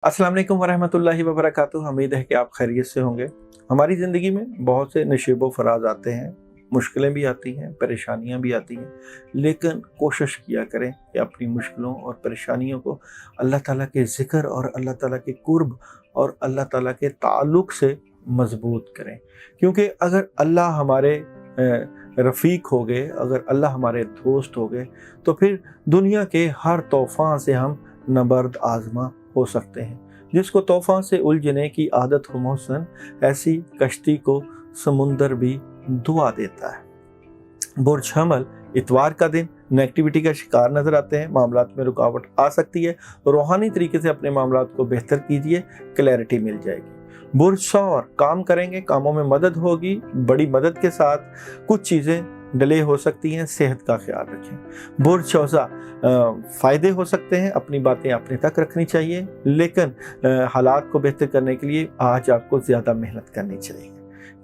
अस्सलाम वालेकुम वरहमतुल्लाहि वबरकातुहू। उम्मीद है कि आप खैरियत से होंगे। हमारी ज़िंदगी में बहुत से नशीब व फराज आते हैं, मुश्किलें भी आती हैं, परेशानियां भी आती हैं, लेकिन कोशिश किया करें कि अपनी मुश्किलों और परेशानियों को अल्लाह ताला के ज़िक्र और अल्लाह ताला के कुर्ब और अल्लाह ताला के ताल्लुक़ से मज़बूत करें। क्योंकि अगर अल्लाह हमारे रफ़ीक हो गए, अगर अल्लाह हमारे दोस्त हो गए, तो फिर दुनिया के हर तूफ़ान से हम नबर्द आज़मा हो सकते हैं। जिसको तूफ़ान से उलझने की आदत हो मोहसन, ऐसी कश्ती को समुंदर भी दुआ देता है। बुर्ज हमल इतवार का दिन नेगेटिविटी का शिकार नज़र आते हैं, मामलात में रुकावट आ सकती है। रूहानी तरीके से अपने मामलात को बेहतर कीजिए, क्लैरिटी मिल जाएगी। बुर्ज सौर काम करेंगे, कामों में मदद होगी, बड़ी मदद के साथ कुछ चीज़ें डिले हो सकती हैं, सेहत का ख्याल रखें। बुर्ज शौज़ा फ़ायदे हो सकते हैं, अपनी बातें अपने तक रखनी चाहिए, लेकिन हालात को बेहतर करने के लिए आज आपको ज़्यादा मेहनत करनी चाहिए।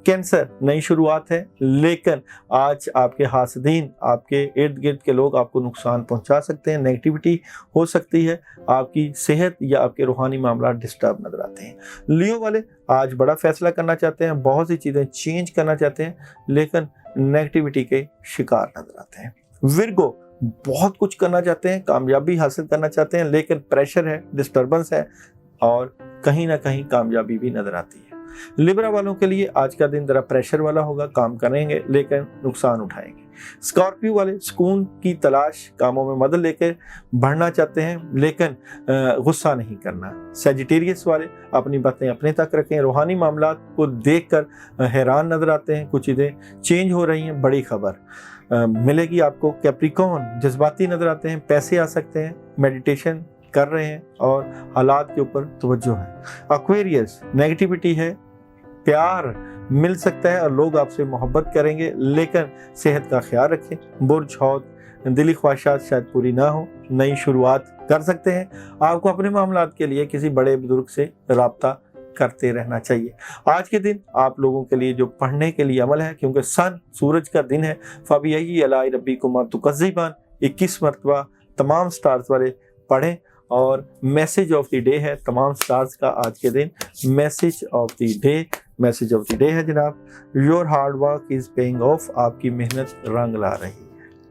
कैंसर नई शुरुआत है, लेकिन आज आपके हासदीन, आपके इर्द गिर्द के लोग आपको नुकसान पहुंचा सकते हैं, नेगेटिविटी हो सकती है, आपकी सेहत या आपके रूहानी मामला डिस्टर्ब नजर आते हैं। लियो वाले आज बड़ा फैसला करना चाहते हैं, बहुत सी चीज़ें चेंज करना चाहते हैं, लेकिन नेगेटिविटी के शिकार नजर आते हैं। विर्गो बहुत कुछ करना चाहते हैं, कामयाबी हासिल करना चाहते हैं, लेकिन प्रेशर है, डिस्टर्बेंस है और कहीं ना कहीं कामयाबी भी नजर आती है। लिब्रा वालों के लिए आज का दिन जरा प्रेशर वाला होगा, काम करेंगे लेकिन नुकसान उठाएंगे। स्कॉर्पियो वाले सुकून की तलाश, कामों में मदद लेकर बढ़ना चाहते हैं, लेकिन गुस्सा नहीं करना। सैजिटेरियस वाले अपनी बातें अपने तक रखें, रूहानी मामलात को देखकर हैरान नजर आते हैं, कुछ चीज़ें चेंज हो रही हैं, बड़ी खबर मिलेगी आपको। कैप्रिकॉर्न जज्बाती नजर आते हैं, पैसे आ सकते हैं, मेडिटेशन कर रहे हैं और हालात के ऊपर तवज्जो है। एक्वेरियस नेगेटिविटी है, प्यार मिल सकता है और लोग आपसे मोहब्बत करेंगे, लेकिन सेहत का ख्याल रखें। बुर्ज हौत दिली ख्वाहिशात शायद पूरी ना हो, नई शुरुआत कर सकते हैं। आपको अपने मामलात के लिए किसी बड़े बुजुर्ग से रब्ता करते रहना चाहिए। आज के दिन आप लोगों के लिए जो पढ़ने के लिए अमल है, क्योंकि सन सूरज का दिन है, फबिय्यी अलाई रब्बिकुमा तुकज़्ज़िबान 21 मरतबा तमाम स्टार्स वाले पढ़ें। और मैसेज ऑफ द डे है तमाम स्टार्स का आज के दिन। मैसेज ऑफ द डे है जनाब, your hard work is paying off, आपकी मेहनत रंग ला रही है।